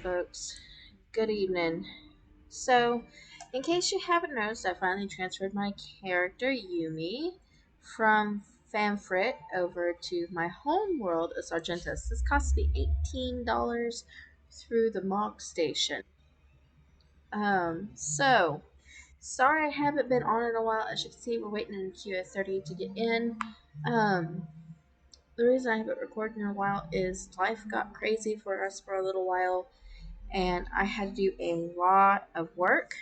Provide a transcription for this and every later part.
folks. Good evening. So, in case you haven't noticed, I finally transferred my character, Yumi, from Famfrit over to my home world of Sargentus. This cost me $18 through the Mog Station. So, sorry I haven't been on in a while. As you can see, we're waiting in the queue at 30 to get in. Um, the reason I haven't recorded in a while is life got crazy for us for a little while and I had to do a lot of work.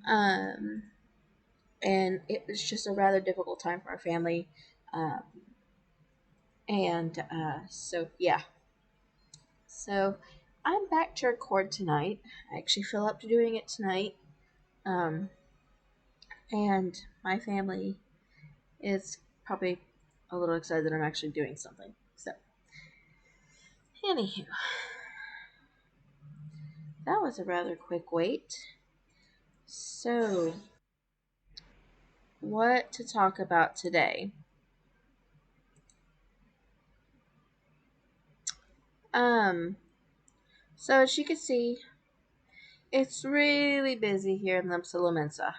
Um, and it was just a rather difficult time for our family. Um, and yeah. So I'm back to record tonight. I actually feel up to doing it tonight. Um, and my family is probably a little excited that I'm actually doing something. So, anywho, that was a rather quick wait. So, what to talk about today? Um, so as you can see, it's really busy here in Limsa.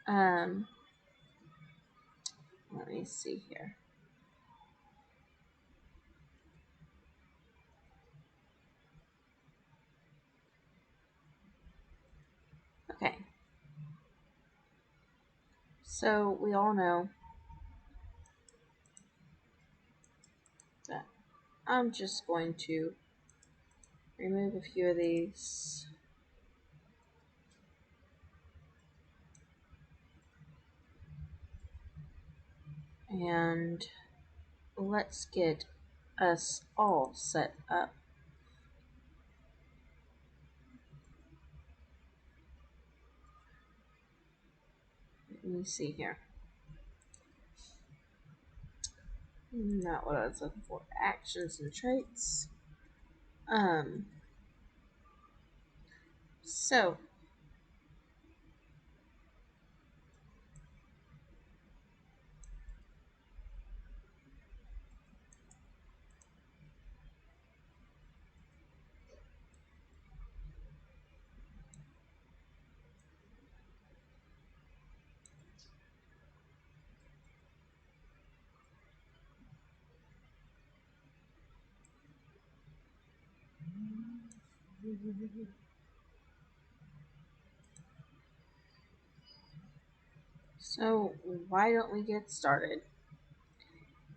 Um, let me see here. Okay. So we all know that I'm just going to remove a few of these. And let's get us all set up. Let me see here. Not what I was looking for. Actions and traits. Um, so So why don't we get started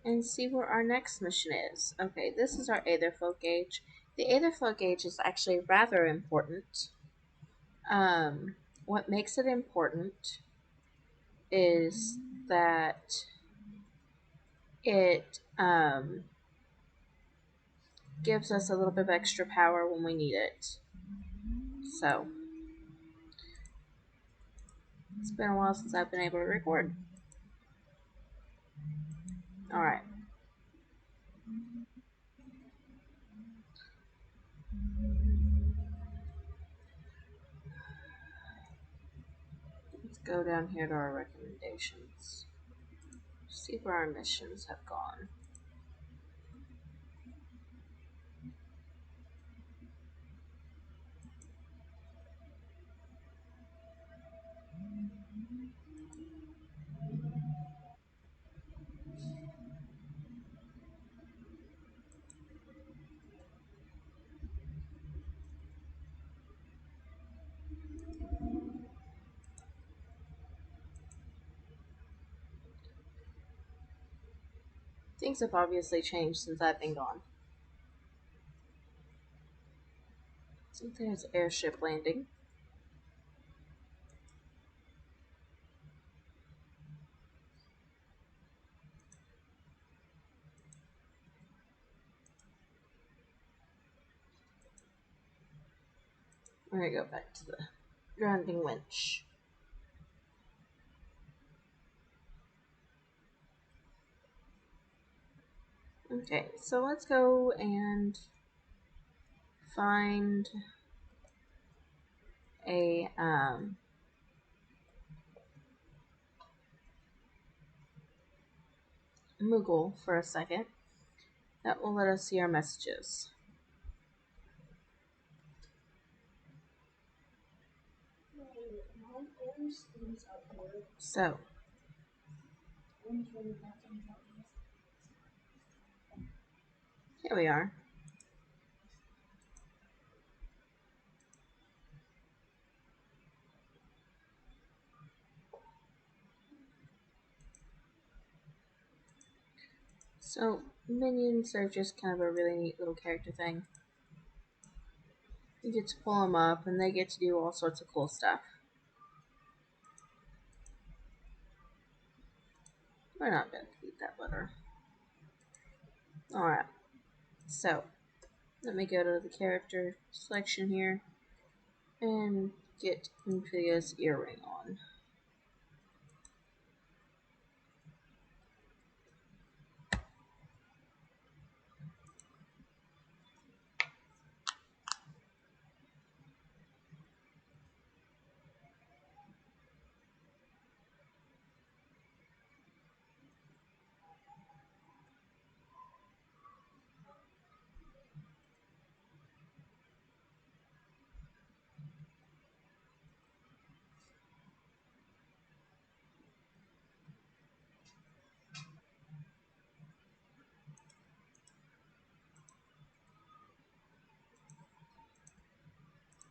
and see where our next mission is? Okay, this is our Aetherflow gauge. The Aetherflow gauge is actually rather important. What makes it important is that it gives us a little bit of extra power when we need it. So, it's been a while since I've been able to record. Alright. Let's go down here to our recommendations. See where our missions have gone. Things have obviously changed since I've been gone. So there's airship landing. We're gonna go back to the grounding winch. Okay, so let's go and find a Moogle for a second. That will let us see our messages. So, here we are. So, minions are just kind of a really neat little character thing. You get to pull them up, and they get to do all sorts of cool stuff. We're not going to eat that butter. Alright, so let me go to the character selection here and get Nymphia's earring on.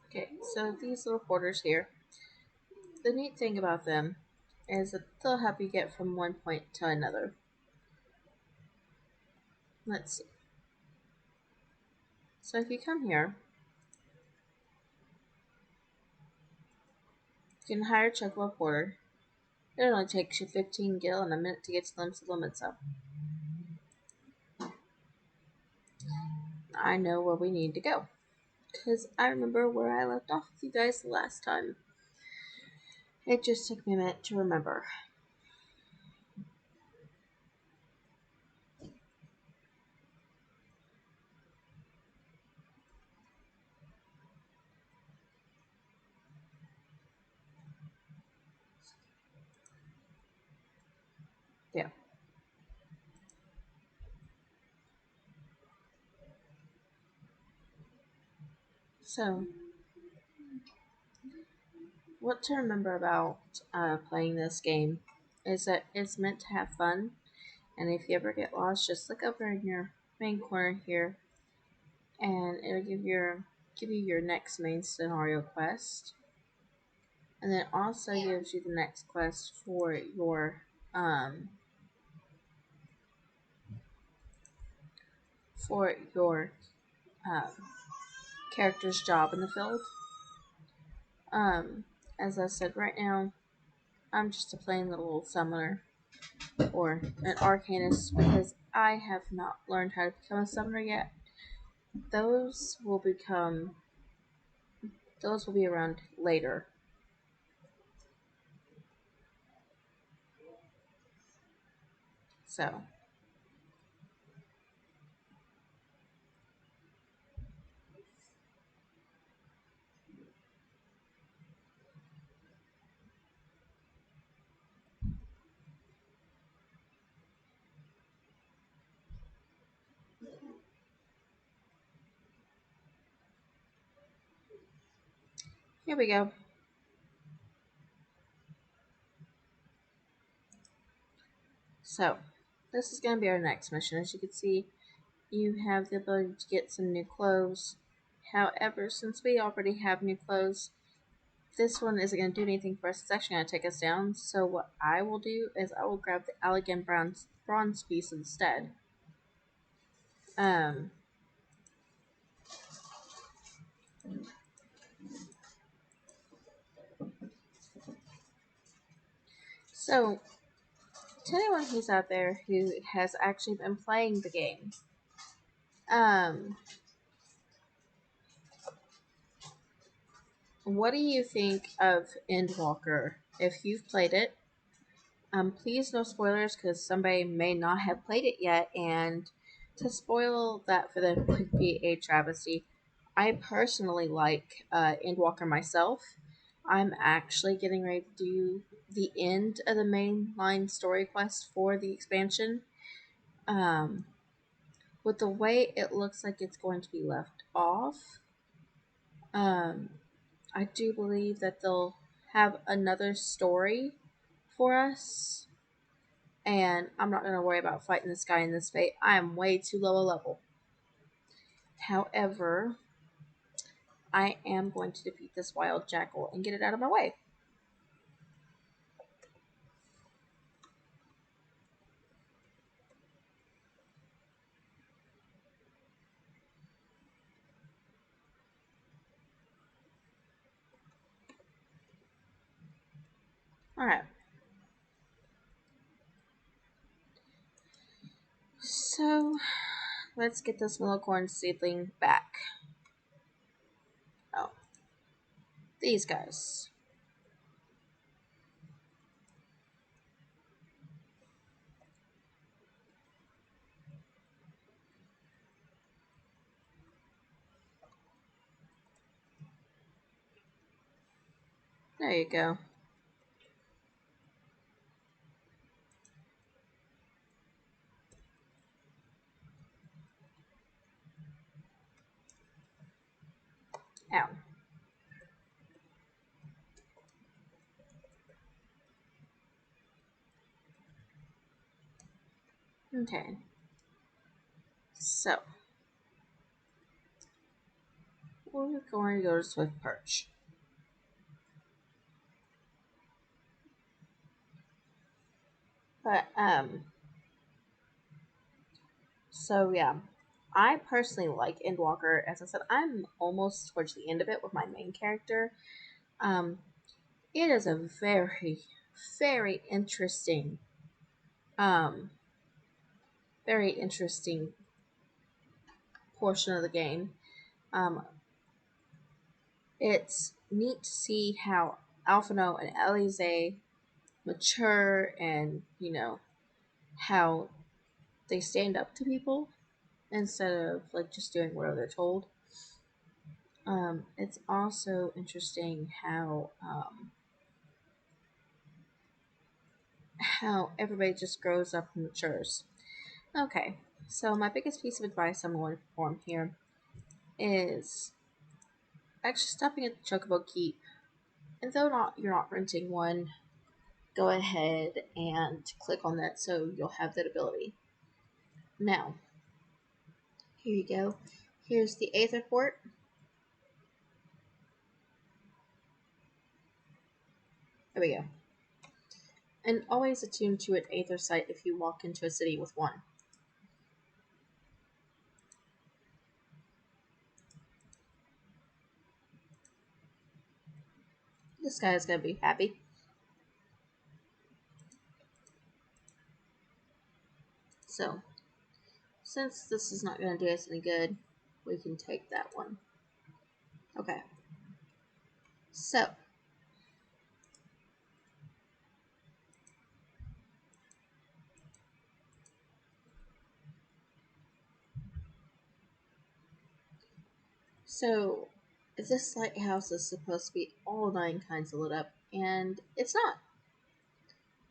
Okay, so these little porters here, the neat thing about them is that they'll help you get from one point to another. Let's see. So if you come here, you can hire a Chocobo Porter. It only takes you 15 gil and a minute to get to Limsa Limitsa. I know where we need to go, because I remember where I left off with you guys the last time. It just took me a minute to remember. Yeah. So, what to remember about playing this game is that it's meant to have fun, and if you ever get lost, just look over in your main corner here, and it'll give you your next main scenario quest, and then it also gives you the next quest um for your um, character's job in the field. Um, as I said, right now I'm just a plain little summoner or an arcanist because I have not learned how to become a summoner yet. Those will become those will be around later. So here we go. So this is going to be our next mission. As you can see, you have the ability to get some new clothes. However, since we already have new clothes, this one isn't going to do anything for us. It's actually going to take us down. So what I will do is I will grab the elegant bronze piece instead. Um, so to anyone who's out there who has actually been playing the game, um, what do you think of Endwalker? If you've played it, please no spoilers because somebody may not have played it yet, and to spoil that for them would be a travesty. I personally like Endwalker myself. I'm actually getting ready to do the end of the mainline story quest for the expansion. Um, with the way it looks like it's going to be left off, um, I do believe that they'll have another story for us. And I'm not going to worry about fighting this guy in this fight. I am way too low a level. However, I am going to defeat this wild jackal and get it out of my way. Alright. So, let's get this Millicorn seedling back. Oh. These guys. There you go. Ow. Okay. So, we're going to go to Swift Perch. But, so yeah. I personally like Endwalker. As I said, I'm almost towards the end of it with my main character. Um, it is a very, very interesting, um, very interesting portion of the game. Um, it's neat to see how Alphino and Elise mature and, how they stand up to people instead of like just doing whatever they're told. It's also interesting how everybody just grows up and matures. Okay, so my biggest piece of advice I'm going to perform here is actually stopping at the Chocobo Keep. And though you're not renting one, go ahead and click on that so you'll have that ability. Now, here you go. Here's the Aether Port. There we go. And always attune to an Aether site if you walk into a city with one. This guy is going to be happy. So, since this is not going to do us any good, we can take that one. Okay. So, this lighthouse is supposed to be all 9 kinds of lit up, and it's not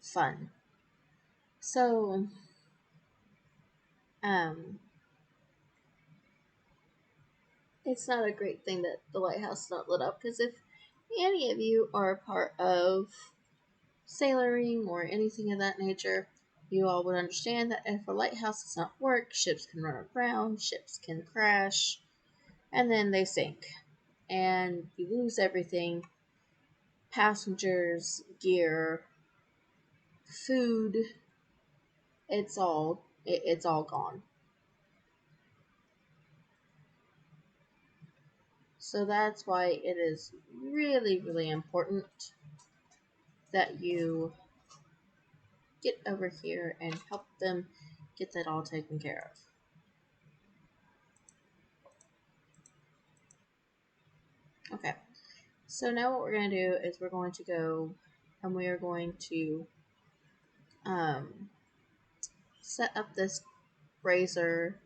fun. So, um, it's not a great thing that the lighthouse is not lit up, because if any of you are a part of sailoring or anything of that nature, you all would understand that if a lighthouse does not work, ships can run aground, ships can crash, and then they sink. And you lose everything: passengers, gear, food. It's all gone. So that's why it is really, really important that you get over here and help them get that all taken care of. Okay, so now what we're going to do is we're going to go and we are going to um, set up this brazier,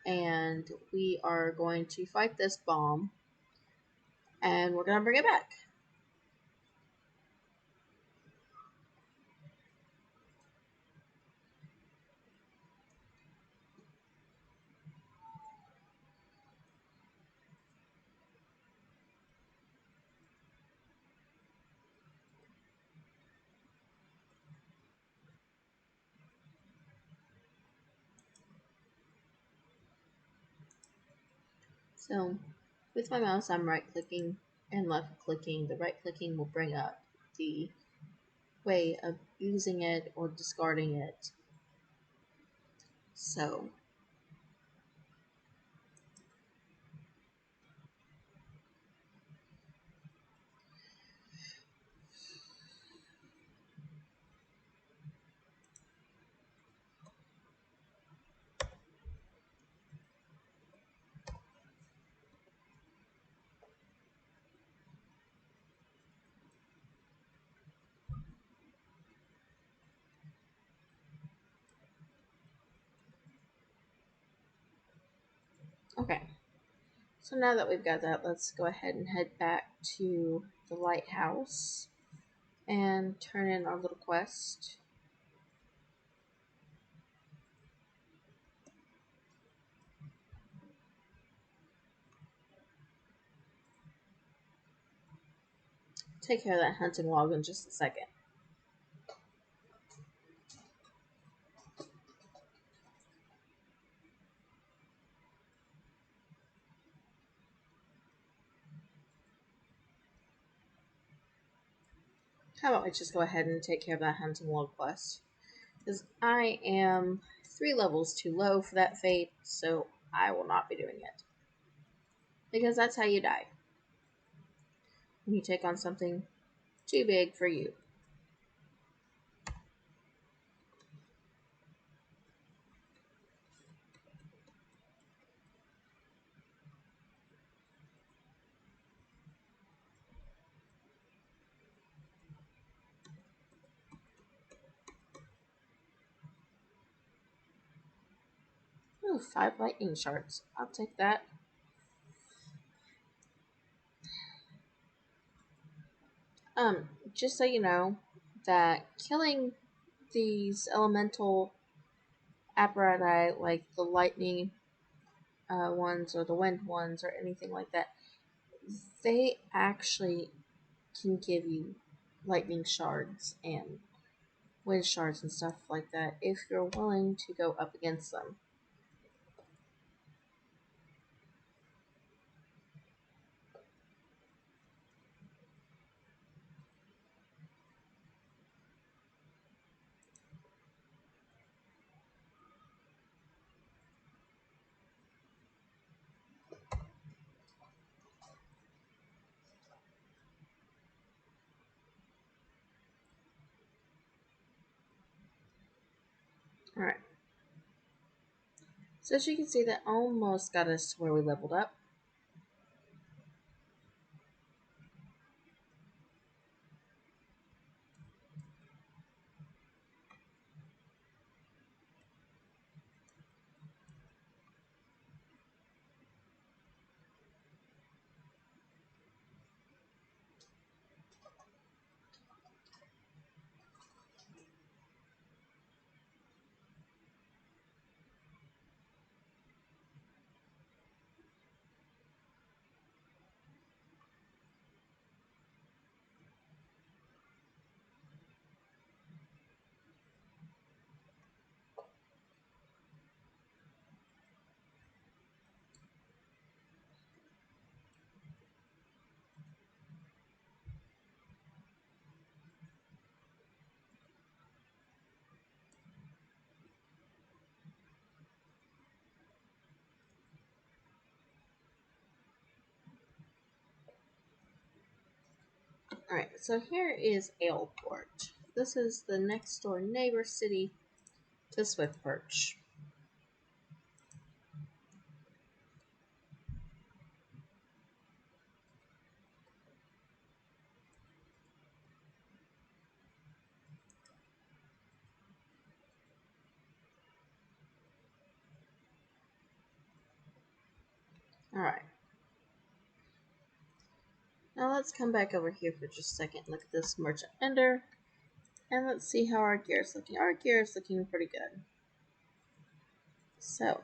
and we are going to fight this bomb, and we're going to bring it back. So with my mouse, I'm right clicking and left clicking. The right clicking will bring up the way of using it or discarding it. So okay. So now that we've got that, let's go ahead and head back to the lighthouse and turn in our little quest. Take care of that hunting log in just a second. How about we just go ahead and take care of that hunting log quest? Because I am 3 levels too low for that fate, so I will not be doing it. Because that's how you die. When you take on something too big for you. Ooh, 5 lightning shards. I'll take that. Just so you know, that killing these elemental apparatus like the lightning ones or the wind ones or anything like that, they actually can give you lightning shards and wind shards and stuff like that if you're willing to go up against them. Alright. So as you can see, that almost got us to where we leveled up. Alright, so here is Aleport. This is the next door neighbor city to Swiftperch. Alright. Now let's come back over here for just a second. Look at this merchant ender. And let's see how our gear is looking. Our gear is looking pretty good. So,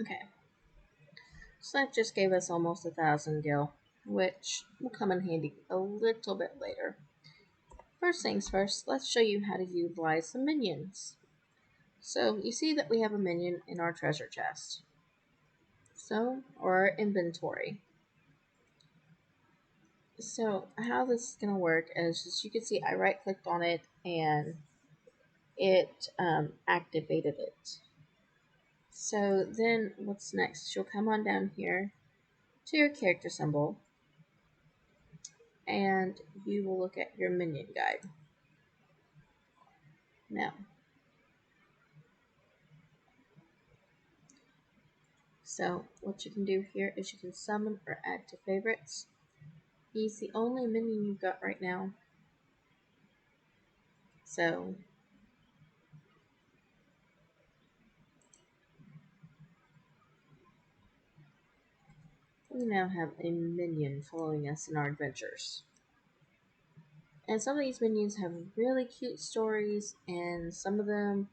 Okay, so that just gave us almost 1,000 gil, which will come in handy a little bit later. First things first, let's show you how to utilize some minions. So you see that we have a minion in our treasure chest. So, or our inventory. So how this is going to work is, as you can see, I right clicked on it and it activated it. So then what's next? You'll come on down here to your character symbol and you will look at your minion guide. Now, so what you can do here is you can summon or add to favorites. He's the only minion you've got right now. So we now have a minion following us in our adventures. And some of these minions have really cute stories, and some of them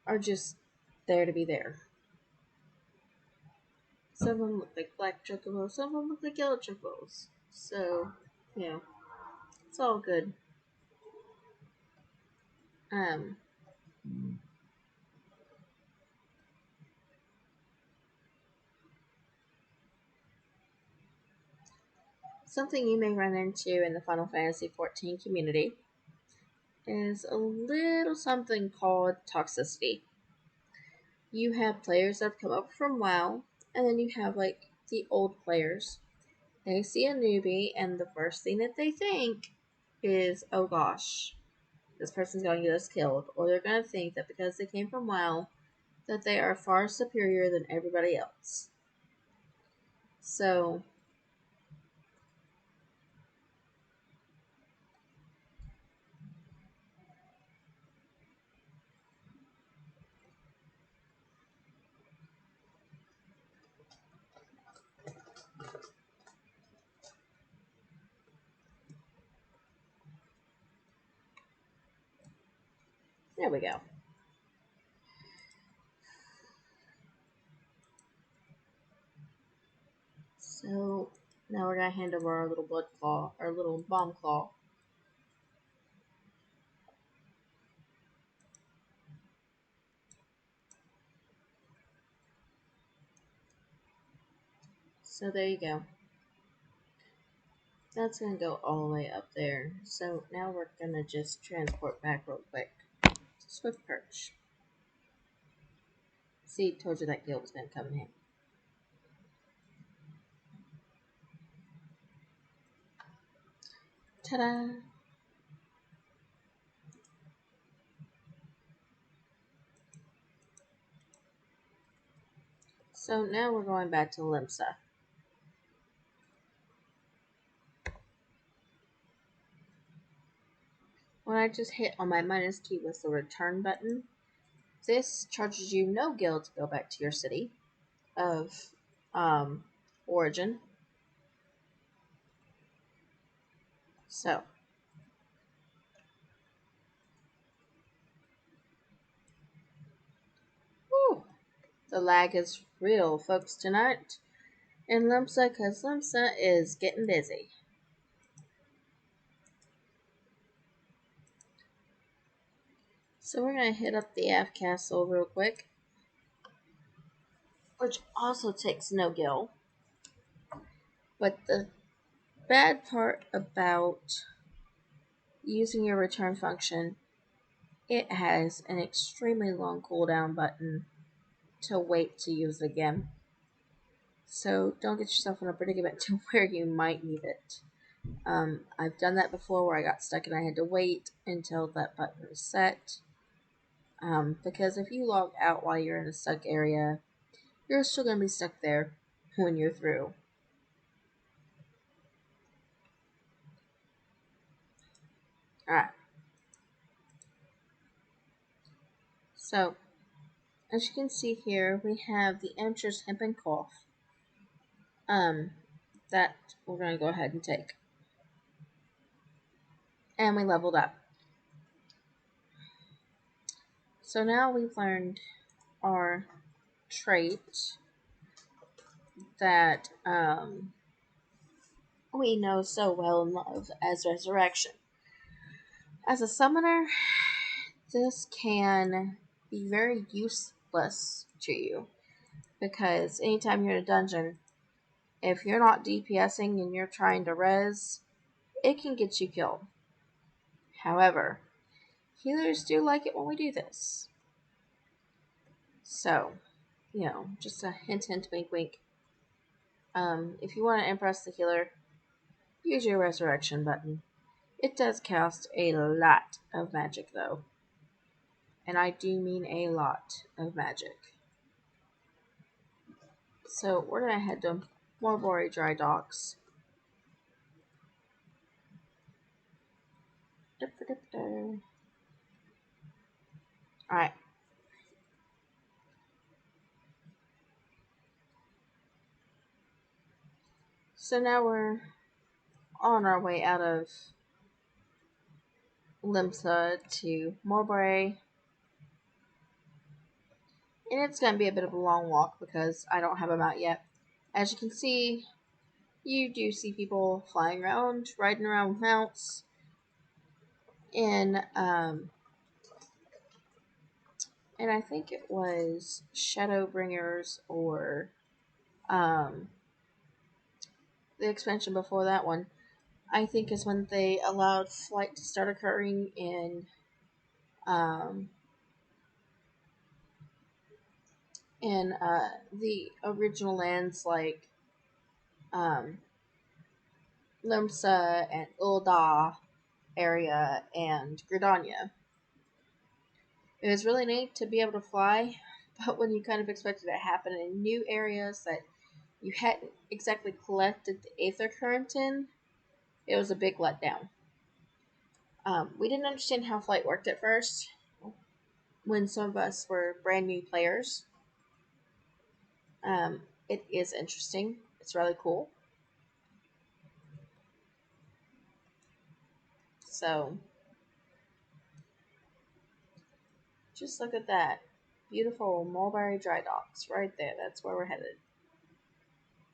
are just there to be there. Some of them look like black chocobos, some of them look like yellow chocobos. So, it's all good. Um, Something you may run into in the Final Fantasy XIV community is a little something called toxicity. You have players that have come up from WoW, and then you have like the old players. They see a newbie, and the first thing that they think is, oh gosh, this person's going to get us killed. Or they're going to think that because they came from WoW, that they are far superior than everybody else. So, there we go. So, now we're going to hand over our little blood claw, our little bomb claw. So there you go. That's going to go all the way up there. So now we're going to just transport back real quick. Swift perch. See, told you that guild was going to come in handy. Ta-da! So now we're going back to Limsa. What I just hit on my minus key was the return button. This charges you no gil to go back to your city of origin. So, whew, the lag is real, folks, tonight in Limsa, because Limsa is getting busy. So we're going to hit up the Av Castle real quick, which also takes no gil. But the bad part about using your return function, it has an extremely long cooldown button to wait to use again. So don't get yourself in a predicament to where you might need it. I've done that before where I got stuck and I had to wait until that button was set. Because if you log out while you're in a stuck area, you're still going to be stuck there when you're through. Alright. So, as you can see here, we have the Amateur's Hemp and Cough. That we're going to go ahead and take. And we leveled up. So now we've learned our trait. that we know so well and love as Resurrection. As a summoner, this can be very useless to you because anytime you're in a dungeon, if you're not DPSing and you're trying to res, it can get you killed. However, healers do like it when we do this. So, just a hint, hint, wink, wink. If you want to impress the healer, use your resurrection button. It does cast a lot of magic, though. And I do mean a lot of magic. So, we're going to head to Morbori Dry Docks. Alright. So now we're on our way out of Limsa to Morbori. And it's going to be a bit of a long walk because I don't have a mount yet. As you can see, you do see people flying around, riding around with mounts. And I think it was Shadowbringers or um, the expansion before that one. I think is when they allowed flight to start occurring um, in the original lands like um, Limsa and Ul'dah area and Gridania. It was really neat to be able to fly, but when you kind of expected it to happen in new areas that you hadn't exactly collected the Aether Current in, it was a big letdown. We didn't understand how flight worked at first when some of us were brand new players. It is interesting. It's really cool. So, just look at that. Beautiful Mulberry Dry Docks right there. That's where we're headed.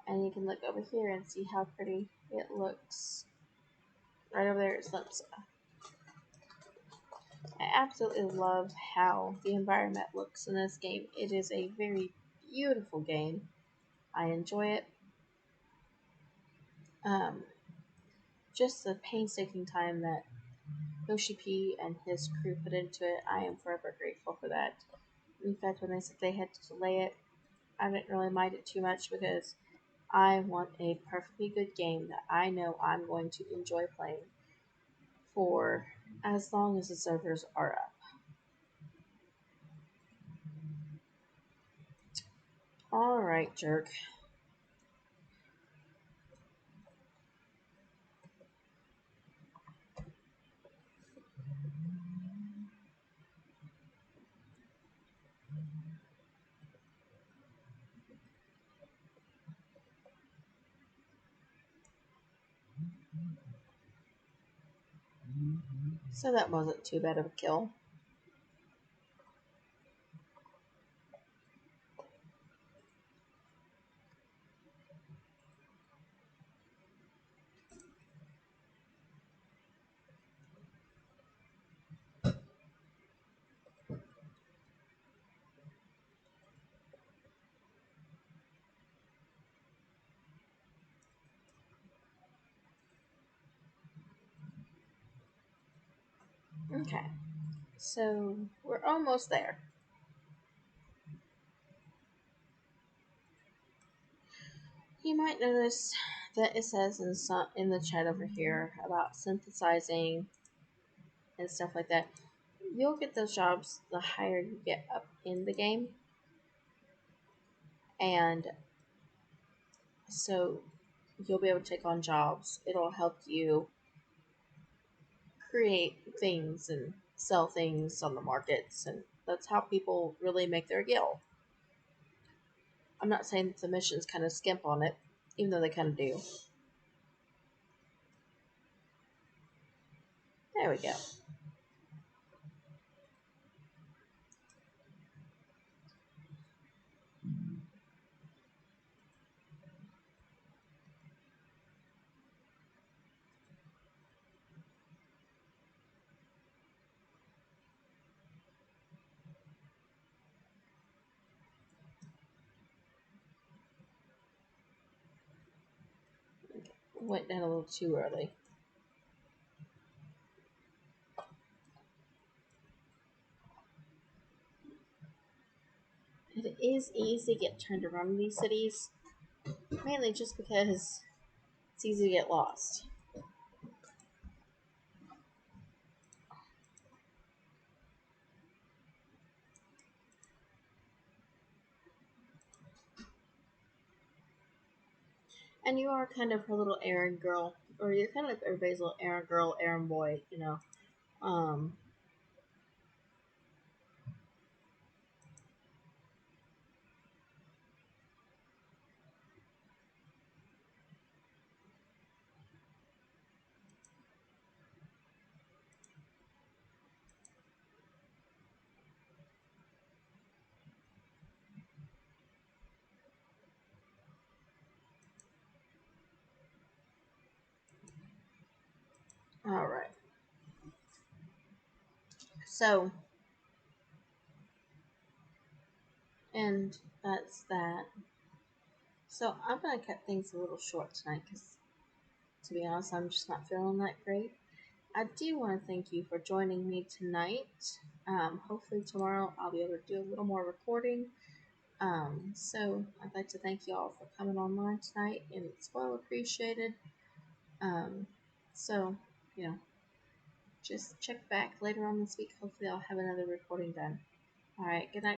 And you can look over here and see how pretty it looks. Right over there is Limsa. I absolutely love how the environment looks in this game. It is a very beautiful game. I enjoy it. Um, just the painstaking time that Yoshi P and his crew put into it, I am forever grateful for that. In fact, when they said they had to delay it, I didn't really mind it too much because I want a perfectly good game that I know I'm going to enjoy playing for as long as the servers are up. Alright, jerk. So that wasn't too bad of a kill. Okay, so we're almost there. You might notice that it says in the chat over here about synthesizing and stuff like that. You'll get those jobs the higher you get up in the game. And so you'll be able to take on jobs. It'll help you create things and sell things on the markets, and that's how people really make their gil. I'm not saying that the missions kind of skimp on it, even though they kind of do. There we go. went down a little too early. It is easy to get turned around in these cities, mainly just because it's easy to get lost. And you are kind of her little errand girl, or you're kind of like everybody's little errand girl, errand boy, you know. Um, all right. So, and that's that. So I'm gonna cut things a little short tonight because, to be honest, I'm just not feeling that great. I do want to thank you for joining me tonight. Hopefully tomorrow I'll be able to do a little more recording. So I'd like to thank you all for coming online tonight, and it's well appreciated. Um, so you know, just check back later on this week. Hopefully I'll have another recording done. All right, good night.